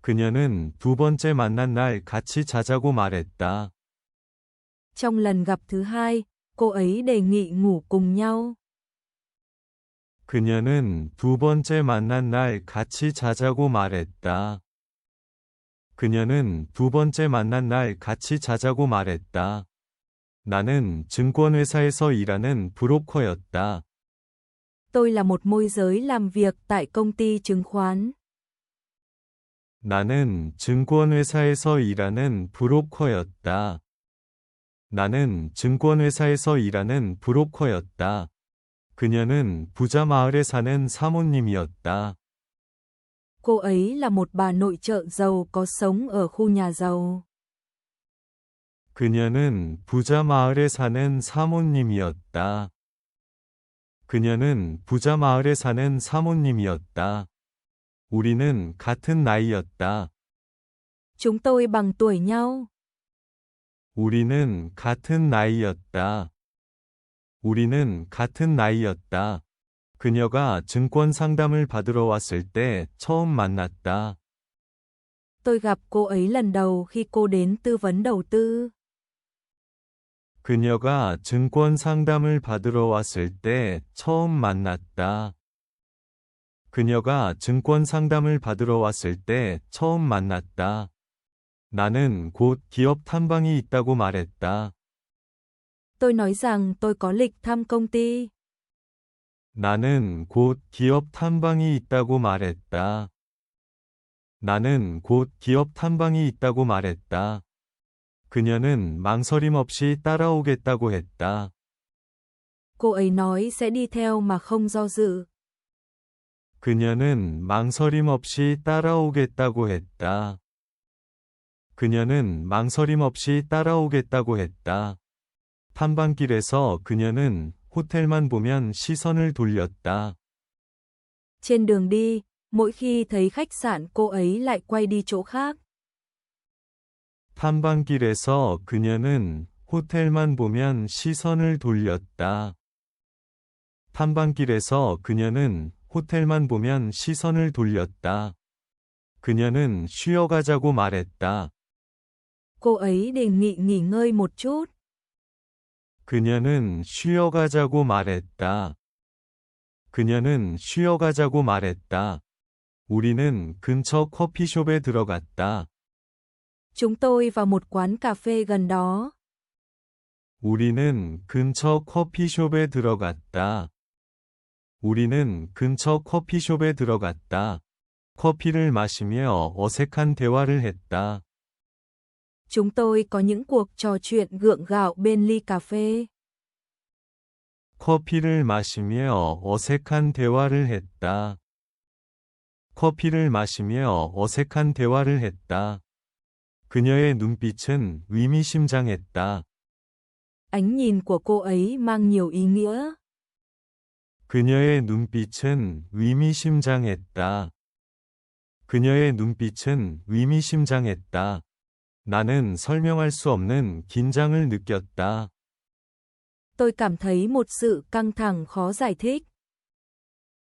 그녀는 두 번째 만난 날 같이 자자고 말했다. Trong lần gặp thứ hai, cô ấy đề nghị ngủ cùng nhau. 그녀는 두 번째 만난 날 같이 자자고 말했다. 그녀는 두 번째 만난 날 같이 자자고 말했다. 나는 증권회사에서 일하는 브로커였다. Tôi là một môi giới làm việc tại công ty chứng khoán. 나는 증권회사에서 일하는 브로커였다. 나는 증권회사에서 일하는 브로커였다. 그녀는 부자 마을에 사는 사모님이었다. Cô ấy là một bà nội trợ giàu có sống ở khu nhà giàu. 그녀는 부자 마을에 사는 사모님이었다. 그녀는 부자 마을에 사는 사모님이었다. 우리는 같은 나이였다. Chúng tôi bằng tuổi nhau. 우리는 같은 나이였다. 우리는 같은 나이였다. 그녀가 증권 상담을 받으러 왔을 때 처음 만났다. Tôi gặp cô ấy lần đầu khi cô đến tư vấn đầu tư. 그녀가 증권 상담을 받으러 왔을 때 처음 만났다. 그녀가 증권 상담을 받으러 왔을 때 처음 만났다. 나는 곧 기업 탐방이 있다고 말했다. Tôi nói rằng tôi có lịch thăm công ty. 나는 곧 기업 탐방이 있다고 말했다. 나는 곧 기업 탐방이 있다고 말했다. 그녀는 망설임 없이 따라오겠다고 했다. Cô ấy nói sẽ đi theo mà không do dự. 그녀는 망설임 없이 따라오겠다고 했다. 그녀는 망설임 없이 따라오겠다고 했다. 탐방길에서 그녀는 호텔만 보면 시선을 돌렸다. Trên đường đi, mỗi khi thấy khách sạn cô ấy lại quay đi chỗ khác. 탐방길에서 그녀는 호텔만 보면 시선을 돌렸다. 탐방길에서 그녀는 호텔만 보면 시선을 돌렸다. 그녀는 쉬어가자고 말했다. Cô ấy đề nghị nghỉ ngơi một chút. 그녀는 쉬어가자고 말했다. 그녀는 쉬어가자고 말했다. 우리는 근처 커피숍에 들어갔다. Chúng tôi vào một quán cà phê gần đó. 우리는 근처 커피숍에 들어갔다. 우리는 근처 커피숍에 들어갔다. 커피를 마시며 어색한 대화를 했다. Chúng tôi có những cuộc trò chuyện gượng gạo bên ly cà phê. 커피를 마시며 어색한 대화를 했다. 커피를 마시며 어색한 대화를 했다. 그녀의 눈빛은 의미심장했다. Ánh nhìn của cô ấy mang nhiều ý nghĩa. 그녀의 눈빛은 의미심장했다. 그녀의 눈빛은 의미심장했다. 나는 설명할 수 없는 긴장을 느꼈다. Tôi cảm thấy một sự căng thẳng khó giải thích.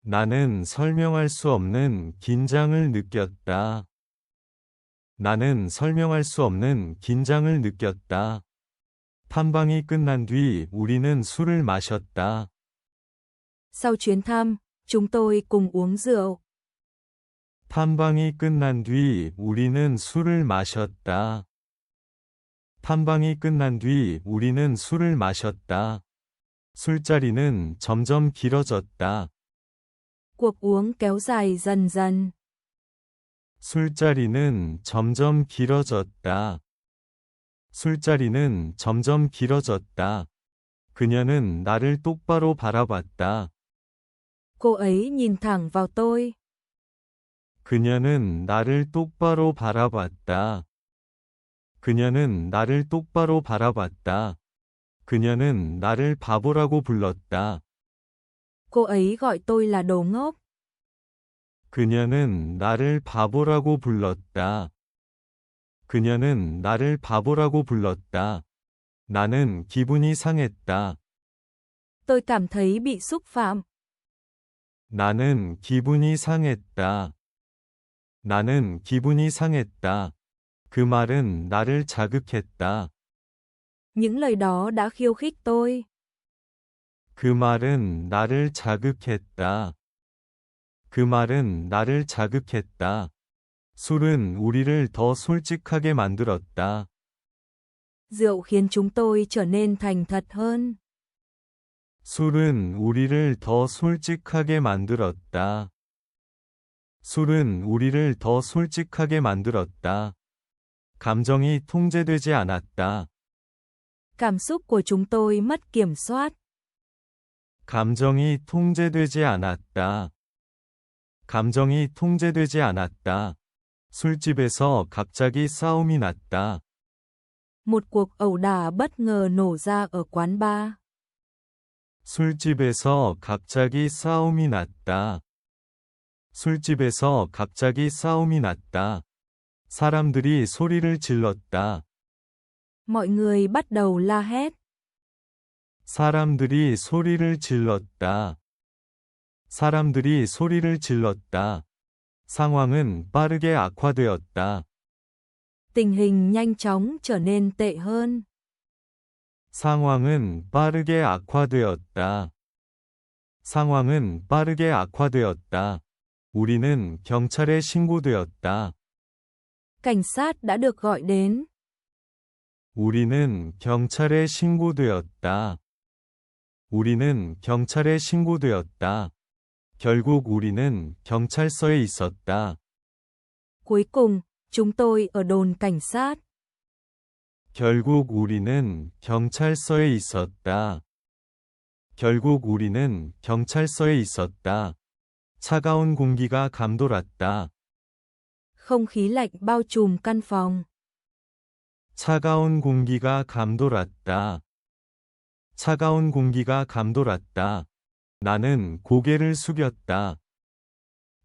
나는 설명할 수 없는 긴장을 느꼈다. 나는 설명할 수 없는 긴장을 느꼈다. 탐방이 끝난 뒤 우리는 술을 마셨다. Sau chuyến thăm, chúng tôi cùng uống rượu. 탐방이 끝난 뒤 우리는 술을 마셨다. 탐방이 끝난 뒤 우리는 술을 마셨다. 술자리는 점점 길어졌다. Cuộc uống kéo dài dần dần. 술자리는 점점 길어졌다. 술자리는 점점 길어졌다. 그녀는 나를 똑바로 바라봤다. Cô ấy nhìn thẳng vào tôi. 그녀는 나를 똑바로 바라봤다. 그녀는 나를 똑바로 바라봤다. 그녀는 나를 바보라고 불렀다. Cô ấy gọi tôi là đồ ngốc. 그녀는 나를 바보라고 불렀다. 그녀는 나를 바보라고 불렀다. 나는 기분이 상했다. Tôi cảm thấy bị xúc phạm. 나는 기분이 상했다. 나는 기분이 상했다. 그 말은 나를 자극했다. Những lời đó đã khiêu khích tôi. 그 말은 나를 자극했다. 그 말은 나를 자극했다. 술은 우리를 더 솔직하게 만들었다. Rượu khiến chúng tôi trở nên thành thật hơn. 술은 우리를 더 솔직하게 만들었다. 술은 우리를 더 솔직하게 만들었다. 감정이 통제되지 않았다. Cảm xúc của chúng tôi mất kiểm soát. 감정이 통제되지 않았다. 감정이 통제되지 않았다. 술집에서 갑자기 싸움이 났다. Một cuộc ẩu đả bất ngờ nổ ra ở quán bar. 술집에서 갑자기 싸움이 났다. 술집에서 갑자기 싸움이 났다. 사람들이 소리를 질렀다. Mọi người bắt đầu la hét. 사람들이 소리를 질렀다. 사람들이 소리를 질렀다. 상황은 빠르게 악화되었다. Tình hình nhanh chóng trở nên tệ hơn. 상황은 빠르게 악화되었다. 상황은 빠르게 악화되었다. 우리는 경찰에 신고되었다. Cảnh sát đã được gọi đến. 우리는 경찰에 신고되었다. 우리는 경찰에 신고되었다. 결국 우리는 경찰서에 있었다. Cuối cùng, chúng tôi ở đồn cảnh sát. 결국 우리는 경찰서에 있었다. 결국 우리는 경찰서에 있었다. 차가운 공기가 감돌았다. Không khí lạnh bao trùm căn phòng. 차가운 공기가 감돌았다. 차가운 공기가 감돌았다. 나는 고개를 숙였다.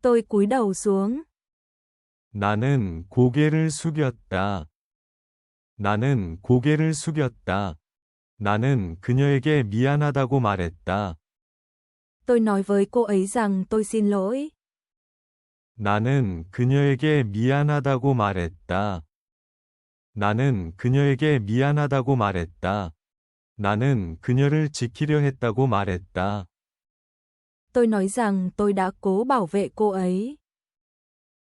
Tôi cúi đầu xuống. 나는 고개를 숙였다. 나는 고개를 숙였다. 나는 그녀에게 미안하다고 말했다. Tôi nói với cô ấy rằng tôi xin lỗi. 나는 그녀에게 미안하다고 말했다. 나는 그녀에게 미안하다고 말했다. 나는 그녀를 지키려 했다고 말했다. Tôi nói rằng tôi đã cố bảo vệ cô ấy.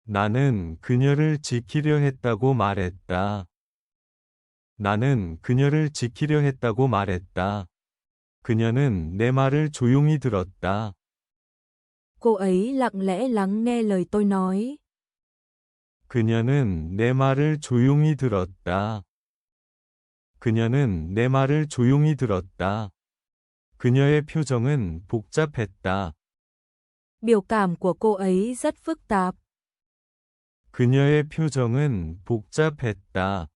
나는 그녀를 지키려 했다고 말했다. 나는 그녀를 지키려 했다고 말했다. 그녀는 내 말을 조용히 들었다. Cô ấy lặng lẽ lắng nghe lời tôi nói. 그녀는 내 말을 조용히 들었다. 그녀는 내 말을 조용히 들었다. 그녀의 표정은 복잡했다. Biểu cảm của cô ấy rất phức tạp. 그녀의 표정은 복잡했다.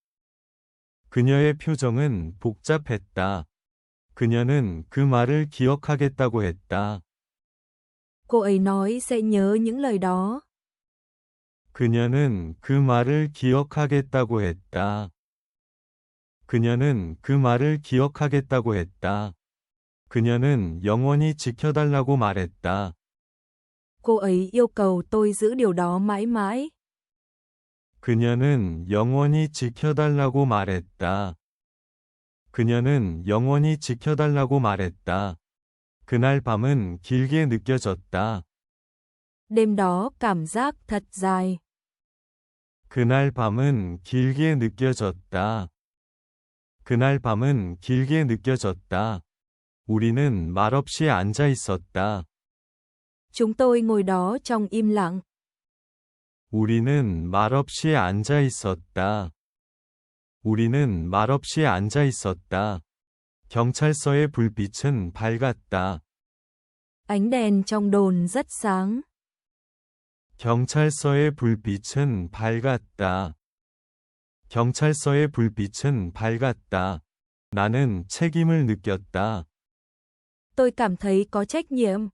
그녀의 표정은 복잡했다. 그녀는 그 말을 기억하겠다고 했다. Cô ấy nói sẽ nhớ những lời đó. 그녀는 그 말을 기억하겠다고 했다. 그녀는 그 말을 기억하겠다고 했다. 그녀는 영원히 지켜달라고 말했다. Cô ấy yêu cầu tôi giữ điều đó mãi mãi. 그녀는 영원히 지켜달라고 말했다. 그녀는 영원히 지켜달라고 말했다. 그날 밤은 길게 느껴졌다. Đêm đó cảm giác thật dài. 그날 밤은 길게 느껴졌다. 그날 밤은 길게 느껴졌다. 우리는 말없이 앉아 있었다. Chúng tôi ngồi đó trong im lặng. 우리는 말없이 앉아 있었다. 우리는 말없이 앉아 있었다. 경찰서의 불빛은 밝았다. Ánh đèn trong đồn rất sáng. 경찰서의 불빛은 밝았다. 경찰서의 불빛은 밝았다. 나는 책임을 느꼈다. Tôi cảm thấy có trách nhiệm.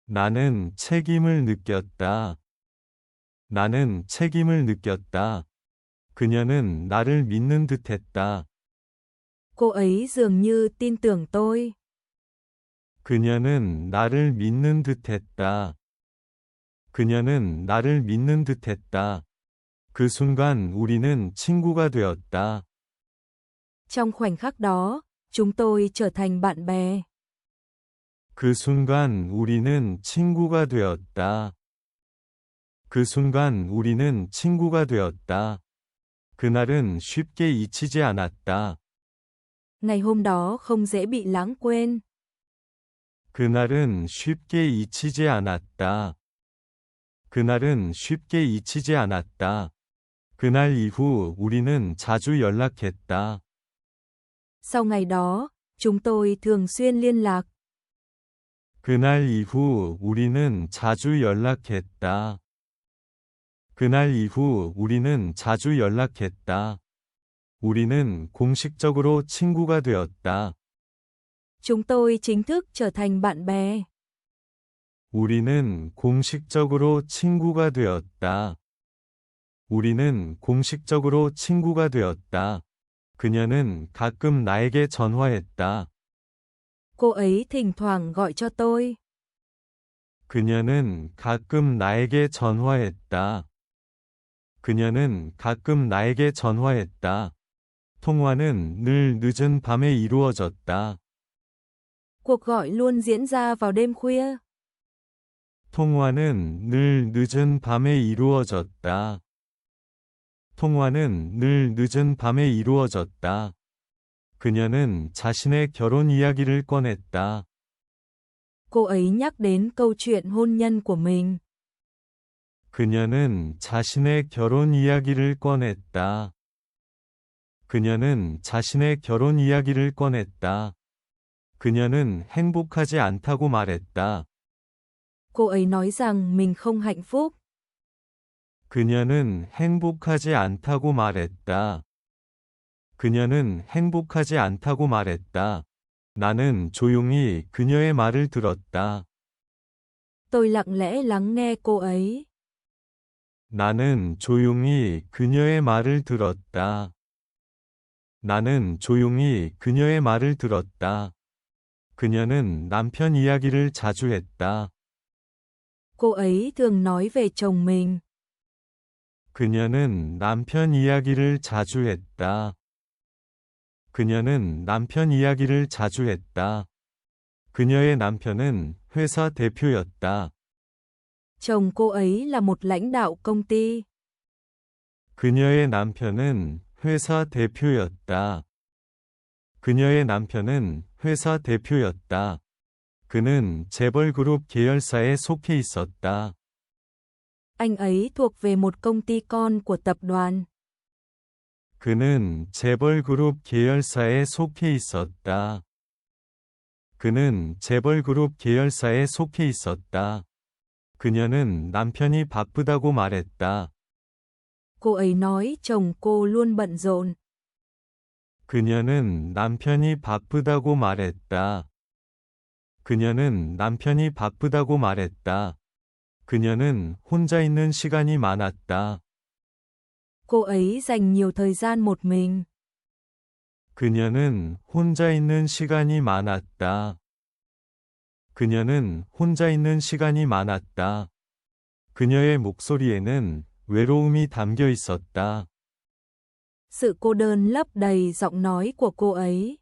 나는 책임을 느꼈다. 나는 책임을 느꼈다. 그녀는 나를 믿는 듯했다. Cô ấy dường như tin tưởng tôi. 그녀는 나를 믿는 듯했다. 그녀는 나를 믿는 듯했다. 그 순간 우리는 친구가 되었다. Trong khoảnh khắc đó, chúng tôi trở thành bạn bè. 그 순간 우리는 친구가 되었다. 그 순간 우리는 친구가 되었다. 그날은 쉽게 잊히지 않았다. Ngày hôm đó không dễ bị lãng quên. 그날은 쉽게 잊히지 않았다. 그날은 쉽게 잊히지 않았다. 그날 이후 우리는 자주 연락했다. Sau ngày đó, chúng tôi thường xuyên liên lạc. 그날 이후 우리는 자주 연락했다. 그날 이후 우리는 자주 연락했다. 우리는 공식적으로 친구가 되었다. Chúng tôi chính thức trở thành bạn bè. 우리는 공식적으로 친구가 되었다. 우리는 공식적으로 친구가 되었다. 그녀는 가끔 나에게 전화했다. Cô ấy thỉnh thoảng gọi cho tôi. 그녀는 가끔 나에게 전화했다. 그녀는 가끔 나에게 전화했다. 통화는 늘 늦은 밤에 이루어졌다. Cuộc gọi luôn diễn ra vào đêm khuya. 통화는 늘 늦은 밤에 이루어졌다. 통화는 늘 늦은 밤에 이루어졌다. 그녀는 자신의 결혼 이야기를 꺼냈다. Cô ấy nhắc đến câu chuyện hôn nhân của mình. 그녀는 자신의 결혼 이야기를 꺼냈다. 그녀는 자신의 결혼 이야기를 꺼냈다. 그녀는 행복하지 않다고 말했다. Cô ấy nói rằng mình không hạnh phúc. 그녀는 행복하지 않다고 말했다. 그녀는 행복하지 않다고 말했다. 나는 조용히 그녀의 말을 들었다. Tôi lặng lẽ lắng nghe cô ấy. 나는 조용히 그녀의 말을 들었다. 나는 조용히 그녀의 말을 들었다. 그녀는 남편 이야기를 자주 했다. Cô ấy thường nói về chồng mình. 그녀는 남편 이야기를 자주 했다. 그녀는 남편 이야기를 자주 했다. 그녀의 남편은 회사 대표였다. Chồng cô ấy là một lãnh đạo công ty. 그녀의 남편은 회사 대표였다. 그녀의 남편은 회사 대표였다. 그는 재벌그룹 계열사에 속해 있었다. Anh ấy thuộc về một công ty con của tập đoàn. 그는 재벌그룹 계열사에 속해 있었다. 그는 재벌그룹 계열사에 속해 있었다. 그녀는 남편이 바쁘다고 말했다. Cô ấy nói chồng cô luôn bận rộn. 그녀는 남편이 바쁘다고 말했다. 그녀는 남편이 바쁘다고 말했다. 그녀는 혼자 있는 시간이 많았다. Cô ấy dành nhiều thời gian một mình. 그녀는 혼자 있는 시간이 많았다. 그녀는 혼자 있는 시간이 많았다. 그녀의 목소리에는 외로움이 담겨 있었다. Sự cô đơn lấp đầy giọng nói của cô ấy.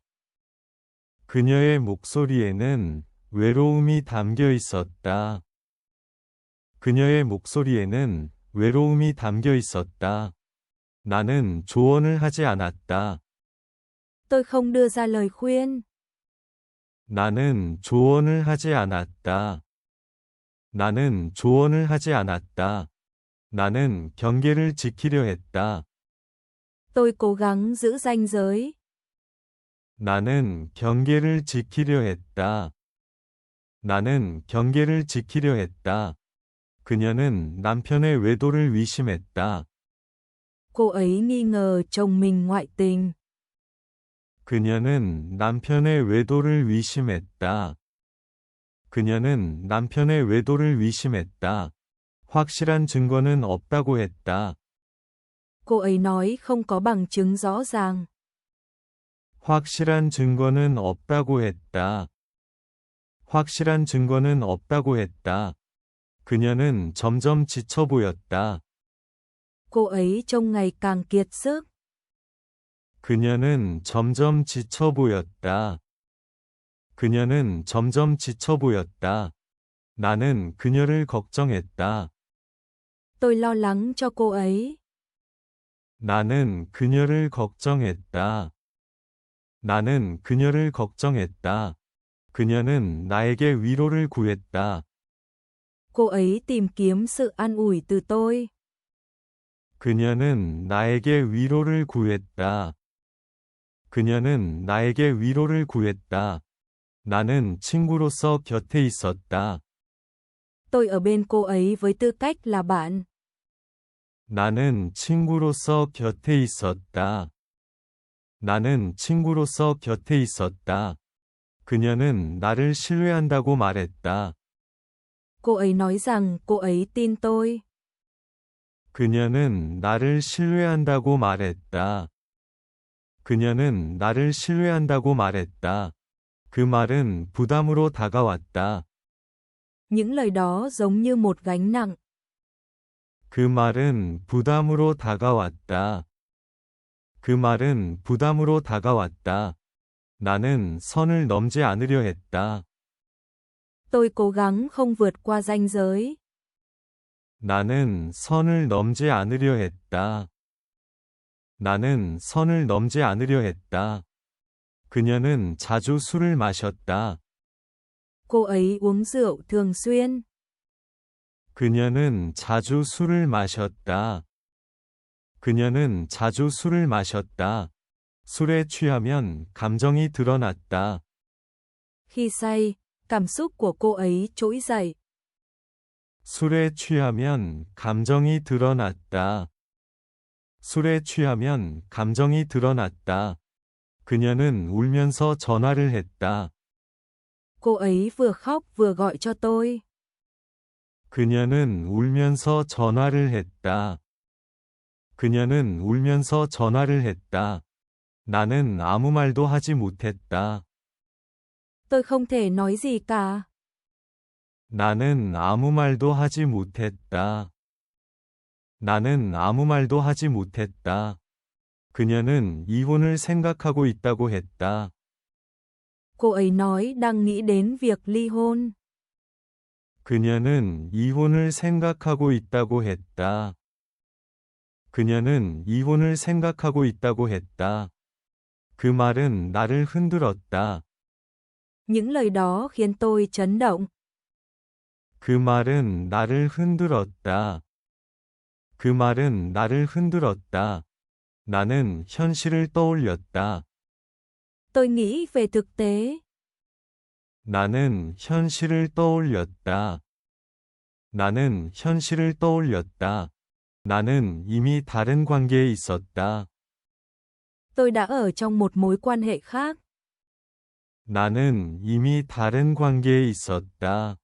그녀의 목소리에는 외로움이 담겨 있었다. 그녀의 목소리에는 외로움이 담겨 있었다. 나는 조언을 하지 않았다. Tôi không đưa ra lời khuyên. 나는 조언을 하지 않았다. 나는 조언을 하지 않았다. 나는 경계를 지키려 했다. Tôi cố gắng giữ ranh giới. 나는 경계를 지키려 했다. 나는 경계를 지키려 했다. 그녀는 남편의 외도를 의심했다. Cô ấy nghi ngờ chồng mình ngoại tình. 그녀는 남편의 외도를 의심했다. 그녀는 남편의 외도를 의심했다. 확실한 증거는 없다고 했다. Cô ấy nói không có bằng chứng rõ ràng. 확실한 증거는 없다고 했다. 확실한 증거는 없다고 했다. 그녀는 점점 지쳐 보였다. Cô ấy trông ngày càng kiệt sức. 그녀는 점점 지쳐 보였다. 그녀는 점점 지쳐 보였다. 나는 그녀를 걱정했다. Tôi lo lắng cho cô ấy. 나는 그녀를 걱정했다. 나는 그녀를 걱정했다. 그녀는 나에게 위로를 구했다. Cô ấy tìm kiếm sự an ủi từ tôi. 그녀는 나에게 위로를 구했다. 그녀는 나에게 위로를 구했다. 나는 친구로서 곁에 있었다. Tôi ở bên cô ấy với tư cách là bạn. 나는 친구로서 곁에 있었다. 나는 친구로서 곁에 있었다. 그녀는 나를 신뢰한다고 말했다. Cô ấy nói rằng cô ấy tin tôi. 그녀는 나를 신뢰한다고 말했다. 그녀는 나를 신뢰한다고 말했다. 그 말은 부담으로 다가왔다. Những lời đó giống như một gánh nặng. 그 말은 부담으로 다가왔다. 그 말은 부담으로 다가왔다. 나는 선을 넘지 않으려 했다. Tôi cố gắng không vượt qua ranh giới. 나는 선을 넘지 않으려 했다. 나는 선을 넘지 않으려 했다. 그녀는 자주 술을 마셨다. Cô ấy uống rượu thường xuyên. 그녀는 자주 술을 마셨다. 그녀는 자주 술을 마셨다. 술에 취하면 감정이 드러났다. Khi say, cảm xúc của cô ấy trỗi dậy. 술에 취하면 감정이 드러났다. 술에 취하면 감정이 드러났다. 그녀는 울면서 전화를 했다. Cô ấy vừa khóc vừa gọi cho tôi. 그녀는 울면서 전화를 했다. 그녀는 울면서 전화를 했다. 나는 아무 말도 하지 못했다. Tôi không thể nói gì cả. 나는 아무 말도 하지 못했다. 나는 아무 말도 하지 못했다. 그녀는 이혼을 생각하고 있다고 했다. Cô ấy nói đang nghĩ đến việc ly hôn. 그녀는 이혼을 생각하고 있다고 했다. 그녀는 이혼을 생각하고 있다고 했다. 그 말은 나를 흔들었다. Những lời đó khiến tôi chấn động. 그 말은 나를 흔들었다. 그 말은 나를 흔들었다. 나는 현실을 떠올렸다. Tôi nghĩ về thực tế. 나는 현실을 떠올렸다. 나는 현실을 떠올렸다. 나는 이미 다른 관계에 있었다. Tôi đã ở trong một mối quan hệ khác. 나는 이미 다른 관계에 있었다.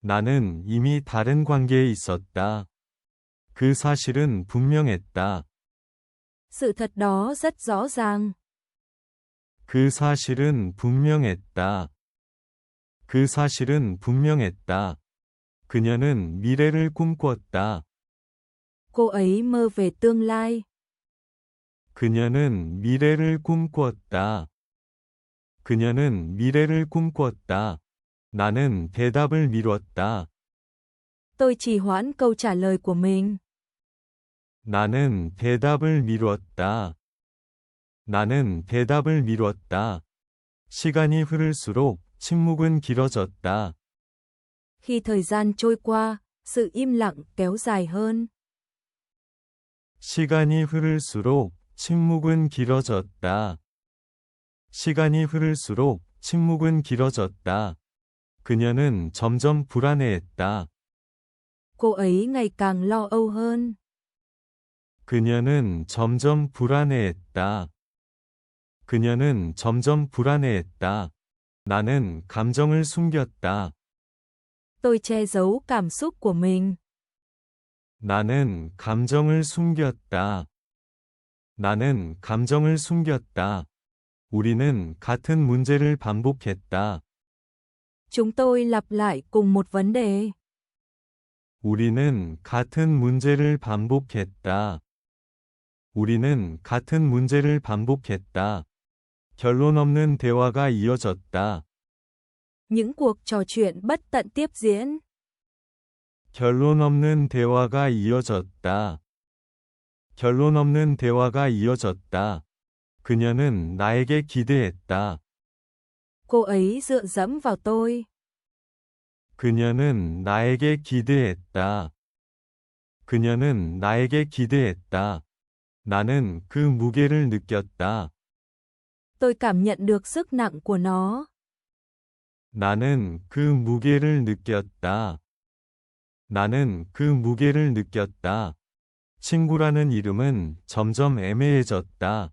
나는 이미 다른 관계에 있었다. 그 사실은 분명했다. Sự thật đó rất rõ ràng. 그 사실은 분명했다. 그 사실은 분명했다. 그녀는 미래를 꿈꿨다. Cô ấy mơ về tương lai. 그녀는 미래를 꿈꿨다. 그녀는 미래를 꿈꿨다. 나는 대답을 미뤘다. Tôi trì hoãn câu trả lời của mình. 나는 대답을 미뤘다. 나는 대답을 미뤘다. 시간이 흐를수록 침묵은 길어졌다. Khi thời gian trôi qua, sự im lặng kéo dài hơn. 시간이 흐를수록 침묵은 길어졌다. 시간이 흐를수록 침묵은 길어졌다. 그녀는 점점 불안해했다. Cô ấy ngày càng lo âu hơn. 그녀는 점점 불안해했다. 그녀는 점점 불안해했다. 나는 감정을 숨겼다. Tôi che giấu cảm xúc của mình. 나는 감정을 숨겼다. 나는 감정을 숨겼다. 우리는 같은 문제를 반복했다. Chúng tôi lặp lại cùng một vấn đề. 우리는 같은 문제를 반복했다. 우리는 같은 문제를 반복했다. 결론 없는 대화가 이어졌다. Những cuộc trò chuyện bất tận tiếp diễn. 결론 없는 대화가 이어졌다. 결론 없는 대화가 이어졌다. 그녀는 나에게 기대했다. Cô ấy dựa dẫm vào tôi. 그녀는 나에게 기대했다. 그녀는 나에게 기대했다. 나는 그 무게를 느꼈다. Tôi cảm nhận được sức nặng của nó. 나는 그 무게를 느꼈다. 나는 그 무게를 느꼈다. 친구라는 이름은 점점 애매해졌다.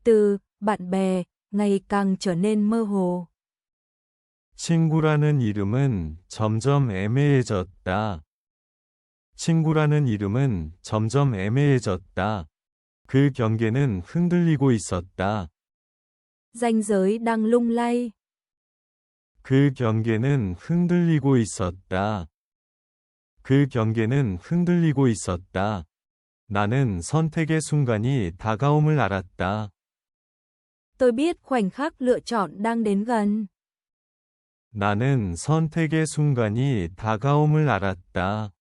Từ bạn bè ngày càng trở nên mơ hồ. 친구라는 이름은 점점 애매해졌다. 친구라는 이름은 점점 애매해졌다. 그 경계는 흔들리고 있었다. Ranh giới đang lung lay. 그 경계는 흔들리고 있었다. 그 경계는 흔들리고 있었다. 나는 선택의 순간이 다가옴을 알았다. Tôi biết khoảnh khắc lựa chọn đang đến gần. 나는 선택의 순간이 다가옴을 알았다.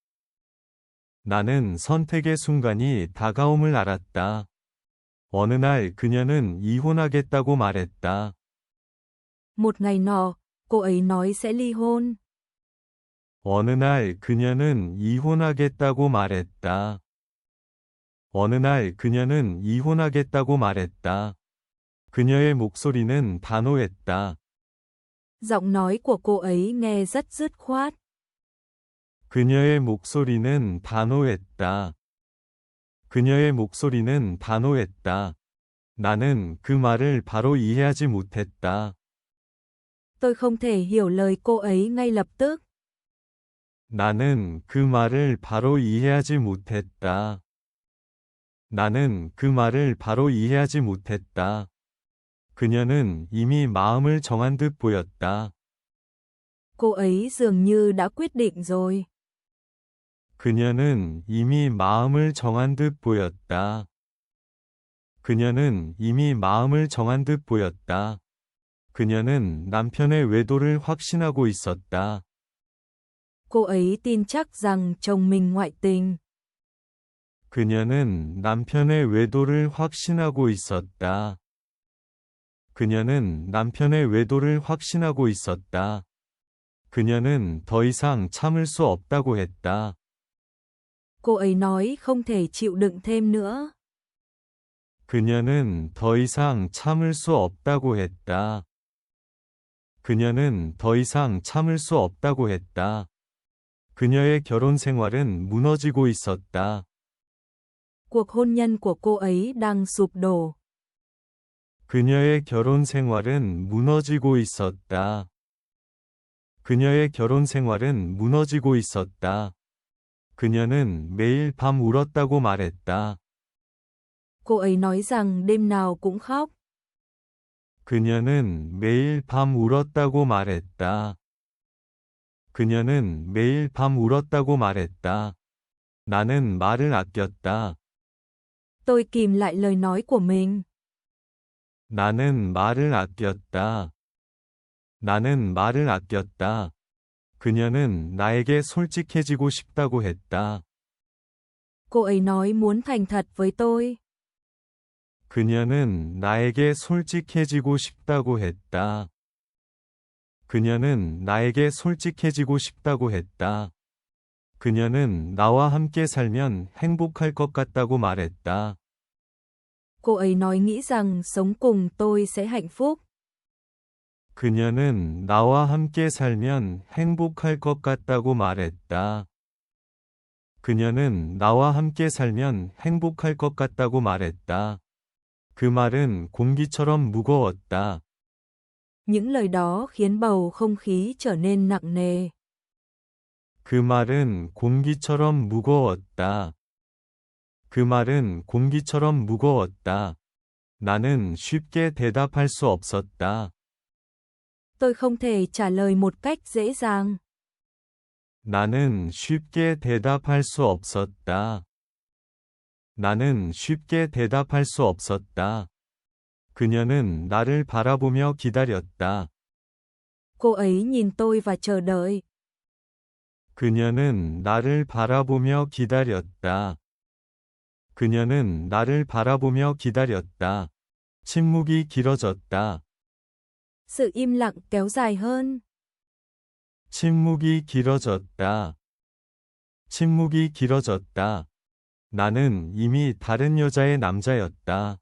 나는 선택의 순간이 다가옴을 알았다. 어느 날 그녀는 이혼하겠다고 말했다. Một ngày nọ, cô ấy nói sẽ ly hôn. 어느 날 그녀는 이혼하겠다고 말했다. 어느 날 그녀는 이혼하겠다고 말했다. 그녀의 목소리는 단호했다. Giọng nói của cô ấy nghe rất dứt khoát. 그녀의 목소리는 단호했다. 그녀의 목소리는 단호했다. 나는 그 말을 바로 이해하지 못했다. Tôi không thể hiểu lời cô ấy ngay lập tức. 나는 그 말을 바로 이해하지 못했다. 나는 그 말을 바로 이해하지 못했다. 그녀는 이미 마음을 정한 듯 보였다. Cô ấy dường như đã quyết định rồi. 그녀는 이미 마음을 정한 듯 보였다. 그녀는 이미 마음을 정한 듯 보였다. 그녀는 남편의 외도를 확신하고 있었다. Cô ấy tin chắc rằng chồng mình ngoại tình. 그녀는 남편의 외도를 확신하고 있었다. 그녀는 남편의 외도를 확신하고 있었다. 그녀는 더 이상 참을 수 없다고 했다. Cô ấy nói không thể chịu đựng thêm nữa. 그녀는 더 이상 참을 수 없다고 했다. 그녀는 더 이상 참을 수 없다고 했다. 그녀의 결혼 생활은 무너지고 있었다. Cuộc hôn nhân của cô ấy đang sụp đổ. 그녀의 결혼 생활은 무너지고 있었다. 그녀의 결혼 생활은 무너지고 있었다. 그녀는 매일 밤 울었다고 말했다. Cô ấy nói rằng đêm nào cũng khóc. 그녀는 매일 밤 울었다고 말했다. 그녀는 매일 밤 울었다고 말했다. 나는 말을 아꼈다. Tôi kìm lại lời nói của mình. 나는 말을 아꼈다. 나는 말을 아꼈다. 그녀는 나에게 솔직해지고 싶다고 했다. Cô ấy nói muốn thành thật với tôi. 그녀는 나에게 솔직해지고 싶다고 했다. 그녀는 나에게 솔직해지고 싶다고 했다. 그녀는 나와 함께 살면 행복할 것 같다고 말했다. Cô ấy nói nghĩ rằng sống cùng tôi sẽ hạnh phúc. 그녀는 나와 함께 살면 행복할 것 같다고 말했다. 그녀는 나와 함께 살면 행복할 것 같다고 말했다. 그 말은 공기처럼 무거웠다. Những lời đó khiến bầu không khí trở nên nặng nề. 그 말은 공기처럼 무거웠다. 그 말은 공기처럼 무거웠다. 나는 쉽게 대답할 수 없었다. Tôi không thể trả lời một cách dễ dàng. 나는 쉽게 대답할 수 없었다. 나는 쉽게 대답할 수 없었다. 그녀는 나를 바라보며 기다렸다. Cô ấy nhìn tôi và chờ đợi. 그녀는 나를 바라보며 기다렸다. 그녀는 나를 바라보며 기다렸다. 침묵이 길어졌다. Sự im lặng kéo dài hơn. 침묵이 길어졌다. 침묵이 길어졌다. 나는 이미 다른 여자의 남자였다.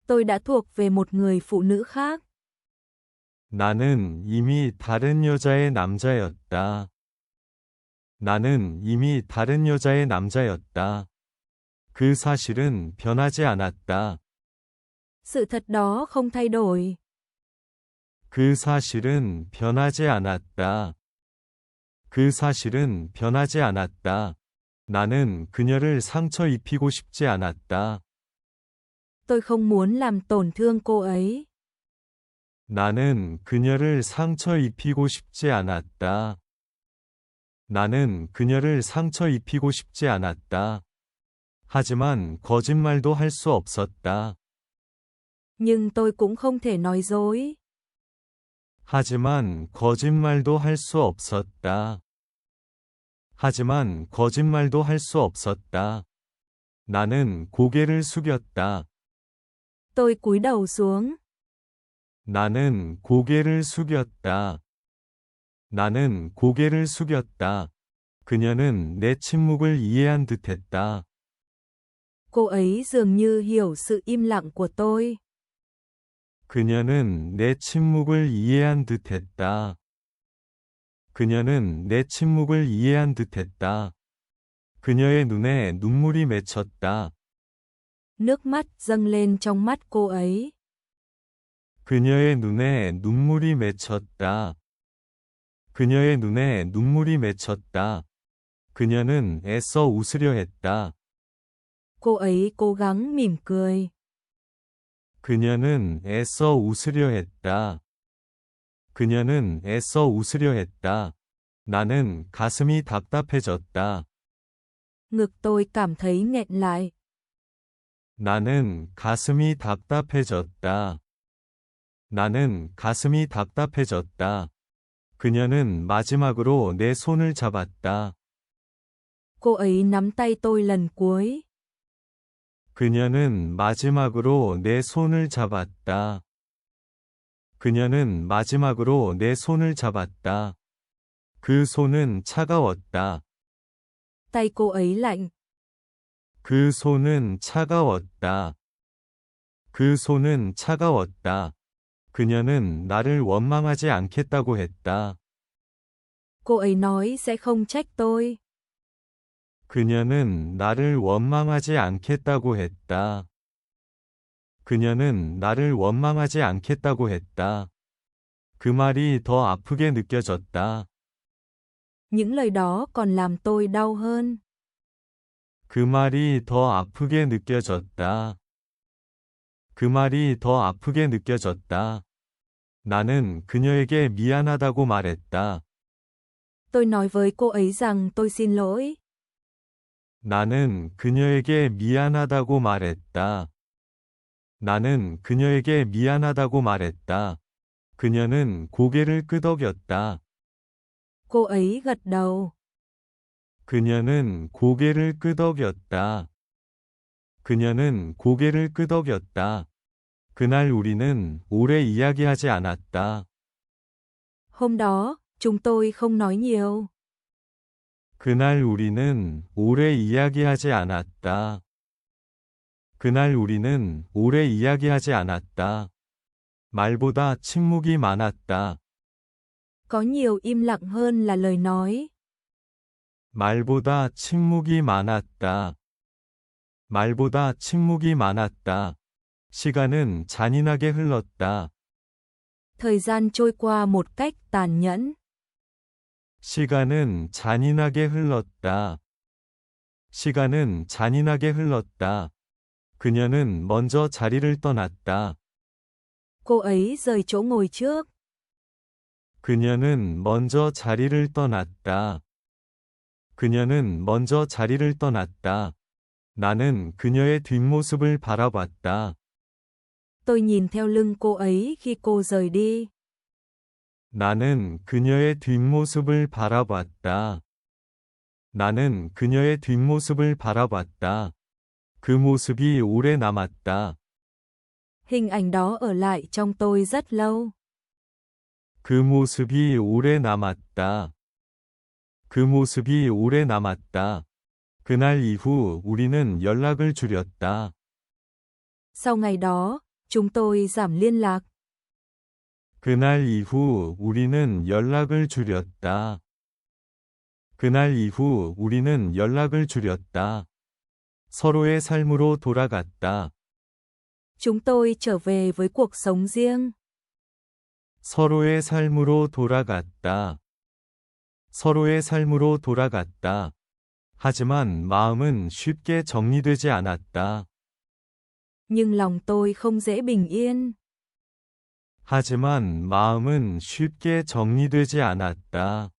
Tôi đã thuộc về một người phụ nữ khác. 나는 이미 다른 여자의 남자였다. 나는 이미 다른 여자의 남자였다. 그 사실은 변하지 않았다. Sự thật đó không thay đổi. 그 사실은 변하지 않았다. 그 사실은 변하지 않았다. 나는 그녀를 상처 입히고 싶지 않았다. Tôi không muốn làm tổn thương cô ấy. 나는 그녀를 상처 입히고 싶지 않았다. 나는 그녀를 상처 입히고 싶지 않았다. 하지만 거짓말도 할 수 없었다. Nhưng tôi cũng không thể nói dối. 하지만 거짓말도 할 수 없었다. 하지만 거짓말도 할 수 없었다. 나는 고개를 숙였다. Tôi cúi đầu xuống. 나는 고개를 숙였다. 나는 고개를 숙였다. 그녀는 내 침묵을 이해한 듯했다. Cô ấy dường như hiểu sự im lặng của tôi. 그녀는 내 침묵을 이해한 듯했다. 그녀는 내 침묵을 이해한 듯했다. 그녀의 눈에 눈물이 맺혔다. Nước mắt dâng lên trong mắt cô ấy. 그녀의 눈에 눈물이 맺혔다. 그녀의 눈에 눈물이 맺혔다. 그녀는 애써 웃으려 했다. Cô ấy cố gắng mỉm cười. 그녀는 애써 웃으려 했다. 그녀는 애써 웃으려 했다. 나는 가슴이 답답해졌다. Ngực tôi cảm thấy nghẹn lại. 나는 가슴이 답답해졌다. 나는 가슴이 답답해졌다. 그녀는 마지막으로 내 손을 잡았다. Cô ấy nắm tay tôi lần cuối. 그녀는 마지막으로 내 손을 잡았다. 그녀는 마지막으로 내 손을 잡았다. 그 손은 차가웠다. Tay cô ấy lạnh. 그 손은 차가웠다. 그 손은 차가웠다. 그녀는 나를 원망하지 않겠다고 했다. Cô ấy nói sẽ không trách tôi. 그녀는 나를 원망하지 않겠다고 했다. 그녀는 나를 원망하지 않겠다고 했다. 그 말이 더 아프게 느껴졌다. Những lời đó còn làm tôi đau hơn. 그 말이 더 아프게 느껴졌다. 그 말이 더 아프게 느껴졌다. 나는 그녀에게 미안하다고 말했다. Tôi nói với cô ấy rằng tôi xin lỗi. 나는 그녀에게 미안하다고 말했다. 나는 그녀에게 미안하다고 말했다. 그녀는 고개를 끄덕였다. Cô ấy gật đầu. 그녀는 고개를 끄덕였다. 그녀는 고개를 끄덕였다. 그날 우리는 오래 이야기하지 않았다. Hôm đó, chúng tôi không nói nhiều. 그날 우리는 오래 이야기하지 않았다. 그날 우리는 오래 이야기하지 않았다. 말보다 침묵이 많았다. Có nhiều im lặng hơn là lời nói. 말보다 침묵이 많았다. 말보다 침묵이 많았다. 시간은 잔인하게 흘렀다. Thời gian trôi qua một cách tàn nhẫn. 시간은 잔인하게 흘렀다. 시간은 잔인하게 흘렀다. 그녀는 먼저 자리를 떠났다. Cô ấy rời chỗ ngồi trước. 그녀는 먼저 자리를 떠났다. 그녀는 먼저 자리를 떠났다. 나는 그녀의 뒷모습을 바라봤다. Tôi nhìn theo lưng cô ấy khi cô rời đi. 나는 그녀의 뒷모습을 바라봤다. 나는 그녀의 뒷모습을 바라봤다. 그 모습이 오래 남았다. Hình ảnh đó ở lại trong tôi rất lâu. 그 모습이 오래 남았다. 그 모습이 오래 남았다. 그날 이후 우리는 연락을 줄였다. Sau ngày đó, chúng tôi giảm liên lạc. 그날 이후 우리는 연락을 줄였다. 그날 이후 우리는 연락을 줄였다. 서로의 삶으로 돌아갔다. Chúng tôi trở về với cuộc sống riêng. 서로의 삶으로 돌아갔다. 서로의 삶으로 돌아갔다. 하지만 마음은 쉽게 정리되지 않았다. Nhưng lòng tôi không dễ bình yên. 하지만 마음은 쉽게 정리되지 않았다.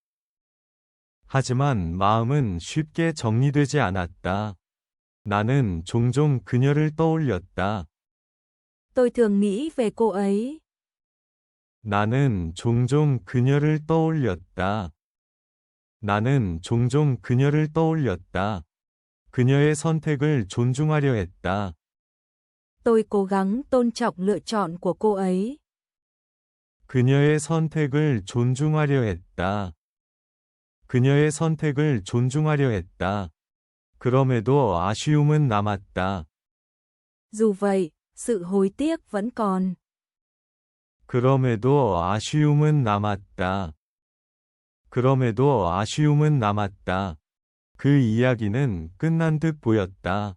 하지만 마음은 쉽게 정리되지 않았다. 나는 종종 그녀를 떠올렸다. Tôi thường nghĩ về cô ấy. 나는 종종 그녀를 떠올렸다. 나는 종종 그녀를 떠올렸다. 그녀의 선택을 존중하려 했다. Tôi cố gắng tôn trọng lựa chọn của cô ấy. 그녀의 선택을 존중하려 했다. 그녀의 선택을 존중하려 했다. 그럼에도 아쉬움은 남았다. Dù vậy, sự hối tiếc vẫn còn. 그럼에도 아쉬움은 남았다. 그럼에도 아쉬움은 남았다. 그 이야기는 끝난 듯 보였다.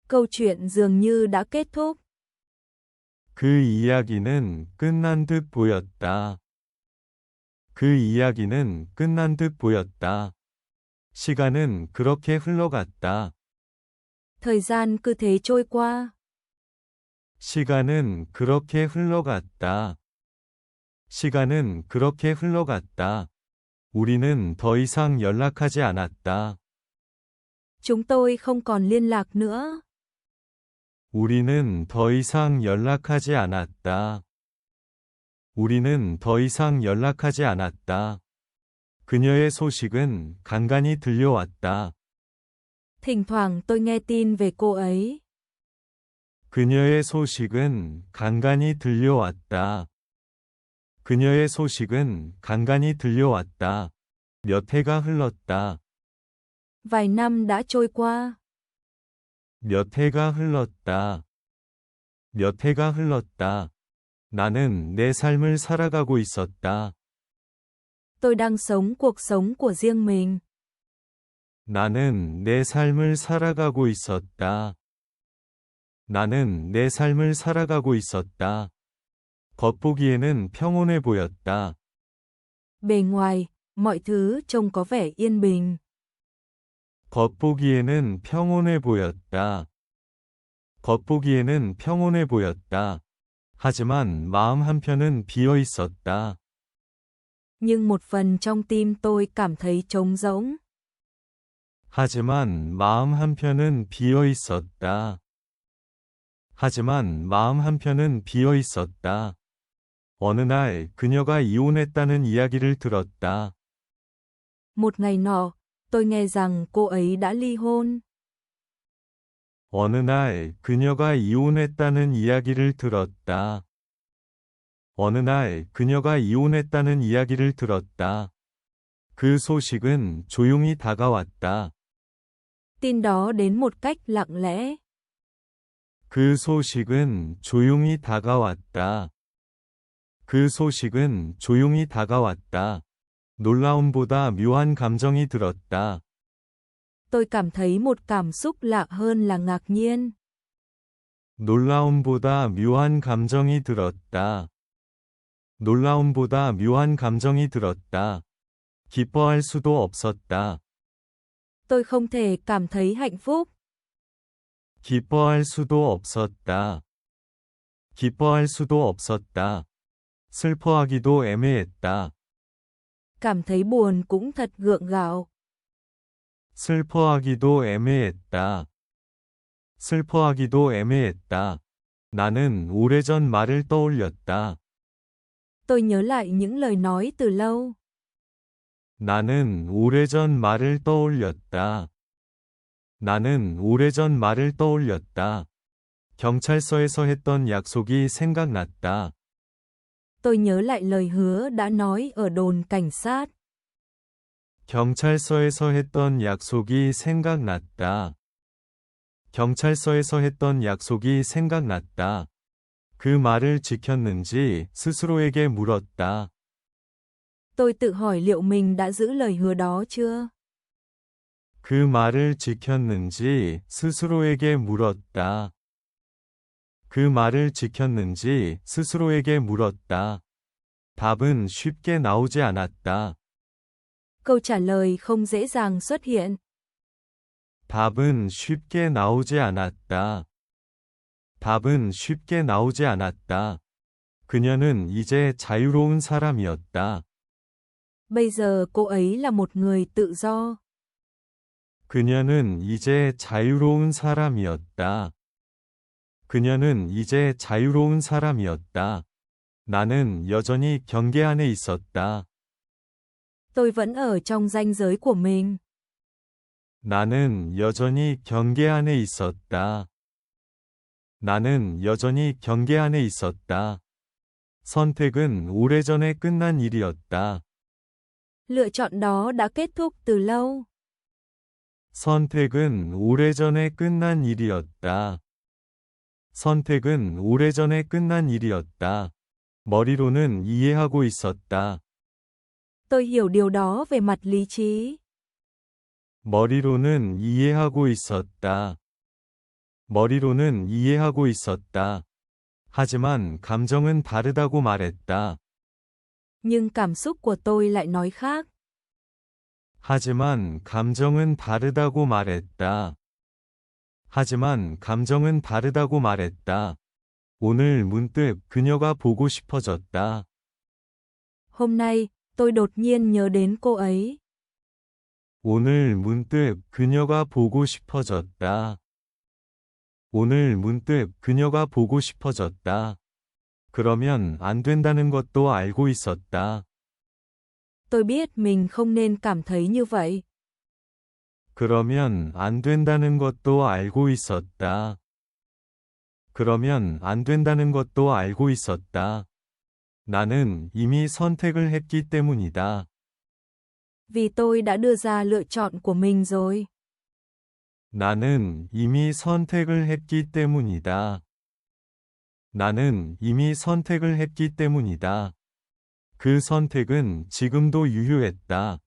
Câu chuyện dường như đã kết thúc. 그 이야기는 끝난 듯 보였다. 그 이야기는 끝난 듯 보였다. 시간은 그렇게 흘러갔다. Thời gian cứ thế trôi qua. 시간은 그렇게 흘러갔다. 시간은 그렇게 흘러갔다. 우리는 더 이상 연락하지 않았다. Chúng tôi không còn liên lạc nữa. 우리는 더 이상 연락하지 않았다. 우리는 더 이상 연락하지 않았다. 그녀의 소식은 간간히 들려왔다. Thỉnh thoảng tôi nghe tin về cô ấy. 그녀의 소식은 간간히 들려왔다. 그녀의 소식은 간간히 들려왔다. 몇 해가 흘렀다. Vài năm đã trôi qua. 몇 해가 흘렀다. 몇 해가 흘렀다. 나는 내 삶을 살아가고 있었다. Tôi đang sống cuộc sống của riêng mình. 나는 내 삶을 살아가고 있었다. 나는 내 삶을 살아가고 있었다. 겉보기에는 평온해 보였다. Bề ngoài, mọi thứ trông có vẻ yên bình. 겉보기에는 평온해 보였다. 겉보기에는 평온해 보였다. 하지만 마음 한편은 비어 있었다. Nhưng một phần trong tim tôi cảm thấy trống rỗng. 하지만 마음 한편은 비어 있었다. 하지만 마음 한편은 비어 있었다. 어느 날 그녀가 이혼했다는 이야기를 들었다. Một ngày nọ, tôi nghe rằng cô ấy đã ly hôn. 어느 날 그녀가 이혼했다는 이야기를 들었다. 어느 날 그녀가 이혼했다는 이야기를 들었다. 그 소식은 조용히 다가왔다. Tin đó đến một cách lặng lẽ. 그 소식은 조용히 다가왔다. 그 소식은 조용히 다가왔다. 놀라움보다 묘한 감정이 들었다. Tôi cảm thấy một cảm xúc lạ hơn là ngạc nhiên. 놀라움보다 묘한 감정이 들었다. 놀라움보다 묘한 감정이 들었다. 기뻐할 수도 없었다. Tôi không thể cảm thấy hạnh phúc. 기뻐할 수도 없었다. 기뻐할 수도 없었다. 슬퍼하기도 애매했다. Cảm thấy buồn cũng thật gượng gạo. 슬퍼하기도 애매했다. 슬퍼하기도 애매했다. 나는 오래전 말을 떠올렸다. Tôi nhớ lại những lời nói từ lâu. 나는 오래전 말을 떠올렸다. 나는 오래전 말을 떠올렸다. 경찰서에서 했던 약속이 생각났다. Tôi nhớ lại lời hứa đã nói ở đồn cảnh sát. 경찰서에서 했던 약속이 생각났다. 경찰서에서 했던 약속이 생각났다. 그 말을 지켰는지 스스로에게 물었다. Tôi tự hỏi liệu mình đã giữ lời hứa đó chưa? 그 말을 지켰는지 스스로에게 물었다. 그 말을 지켰는지 스스로에게 물었다. 답은 쉽게 나오지 않았다. Câu trả lời không dễ dàng xuất hiện. 답은 쉽게 나오지 않았다. 답은 쉽게 나오지 않았다. 그녀는 이제 자유로운 사람이었다. Bây giờ cô ấy là một người tự do. 그녀는 이제 자유로운 사람이었다. 그녀는 이제 자유로운 사람이었다. 나는 여전히 경계 안에 있었다. Tôi vẫn ở trong ranh giới của mình. 나는 여전히 경계 안에 있었다. 나는 여전히 경계 안에 있었다. 선택은 오래전에 끝난 일이었다. Lựa chọn đó đã kết thúc từ lâu. 선택은 오래전에 끝난 일이었다. 선택은 오래전에 끝난 일이었다. 머리로는 이해하고 있었다. Tôi hiểu điều đó về mặt lý trí. 머리로는 이해하고 있었다. 머리로는 이해하고 있었다. 하지만 감정은 다르다고 말했다. Nhưng cảm xúc của tôi lại nói khác. 하지만 감정은 다르다고 말했다. 하지만 감정은 다르다고 말했다. 오늘 문득 그녀가 보고 싶어졌다. Hôm nay, tôi đột nhiên nhớ đến cô ấy. 오늘 문득 그녀가 보고 싶어졌다. 오늘 문득 그녀가 보고 싶어졌다. 그러면 안 된다는 것도 알고 있었다. Tôi biết mình không nên cảm thấy như vậy. 그러면 안 된다는 것도 알고 있었다. 그러면 안 된다는 것도 알고 있었다. 나는 이미 선택을 했기 때문이다. Vì tôi đã đưa ra lựa chọn của mình rồi. 나는 이미 선택을 했기 때문이다. 나는 이미 선택을 했기 때문이다. 그 선택은 지금도 유효했다.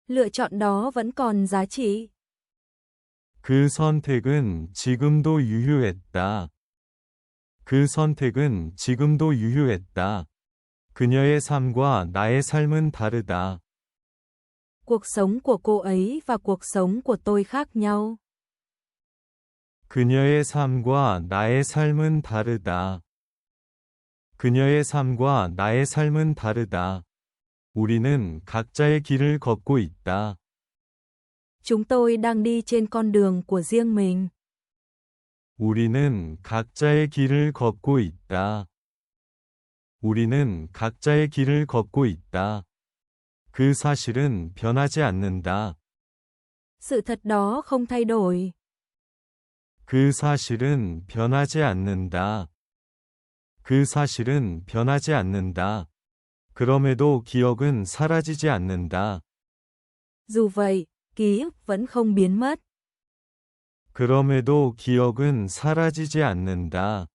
Lựa chọn đó vẫn còn giá trị. 그 선택은 지금도 유효했다. 그 선택은 지금도 유효했다. 그녀의 삶과 나의 삶은 다르다. Cuộc sống của cô ấy và cuộc sống của tôi khác nhau. 그녀의 삶과 나의 삶은 다르다. 그녀의 삶과 나의 삶은 다르다. 우리는 각자의 길을 걷고 있다. Chúng tôi đang đi trên con đường của riêng mình. 우리는 각자의 길을 걷고 있다. 우리는 각자의 길을 걷고 있다. 그 사실은 변하지 않는다. Sự thật đó không thay đổi. 그 사실은 변하지 않는다. 그 사실은 변하지 않는다. 그럼에도 기억은 사라지지 않는다. Dù vậy, ký ức vẫn không biến mất. 그럼에도 기억은 사라지지 않는다.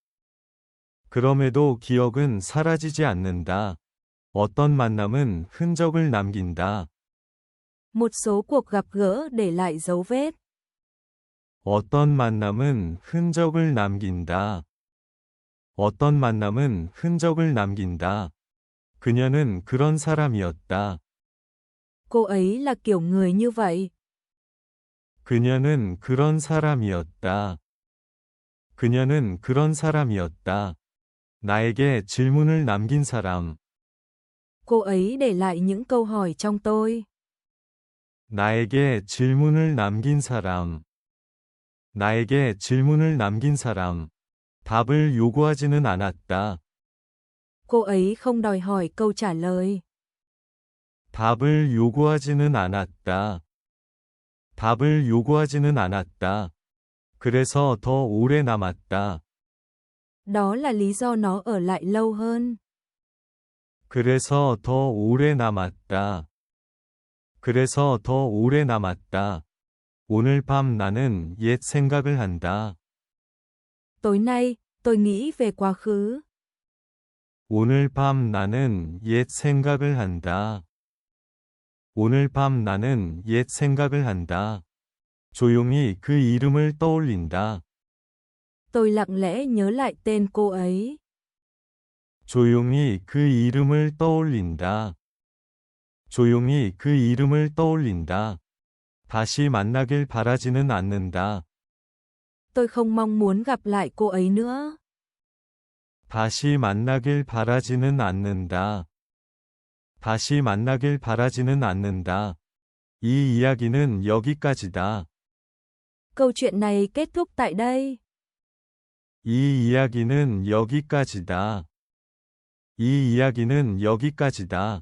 그럼에도 기억은 사라지지 않는다. 어떤 만남은 흔적을 남긴다. Một số cuộc gặp gỡ để lại dấu vết. 어떤 만남은 흔적을 남긴다. 어떤 만남은 흔적을 남긴다. 그녀는 그런 사람이었다. Cô ấy là kiểu người như vậy. 그녀는 그런 사람이었다. 그녀는 그런 사람이었다. 나에게 질문을 남긴 사람. Cô ấy để lại những câu hỏi trong tôi. 나에게 질문을 남긴 사람. 나에게 질문을 남긴 사람. 답을 요구하지는 않았다. Cô ấy không đòi hỏi câu trả lời. 답을 요구하지는 않았다. 답을 요구하지는 않았다. 그래서 더 오래 남았다. Đó là lý do nó ở lại lâu hơn. 그래서 더 오래 남았다. 그래서 더 오래 남았다. 오늘 밤 나는 옛 생각을 한다. Tối nay, tôi nghĩ về quá khứ. 오늘 밤 나는 옛 생각을 한다. 오늘 밤 나는 옛 생각을 한다. 조용히 그 이름을 떠올린다. Tôi lặng lẽ nhớ lại tên cô ấy. 조용히 그 이름을 떠올린다. 조용히 그 이름을 떠올린다. 다시 만나길 바라지는 않는다. Tôi không mong muốn gặp lại cô ấy nữa. 다시 만나길 바라지는 않는다. 다시 만나길 바라지는 않는다. 이 이야기는 여기까지다. Câu chuyện này kết thúc tại đây. 이 이야기는 여기까지다. 이 이야기는 여기까지다.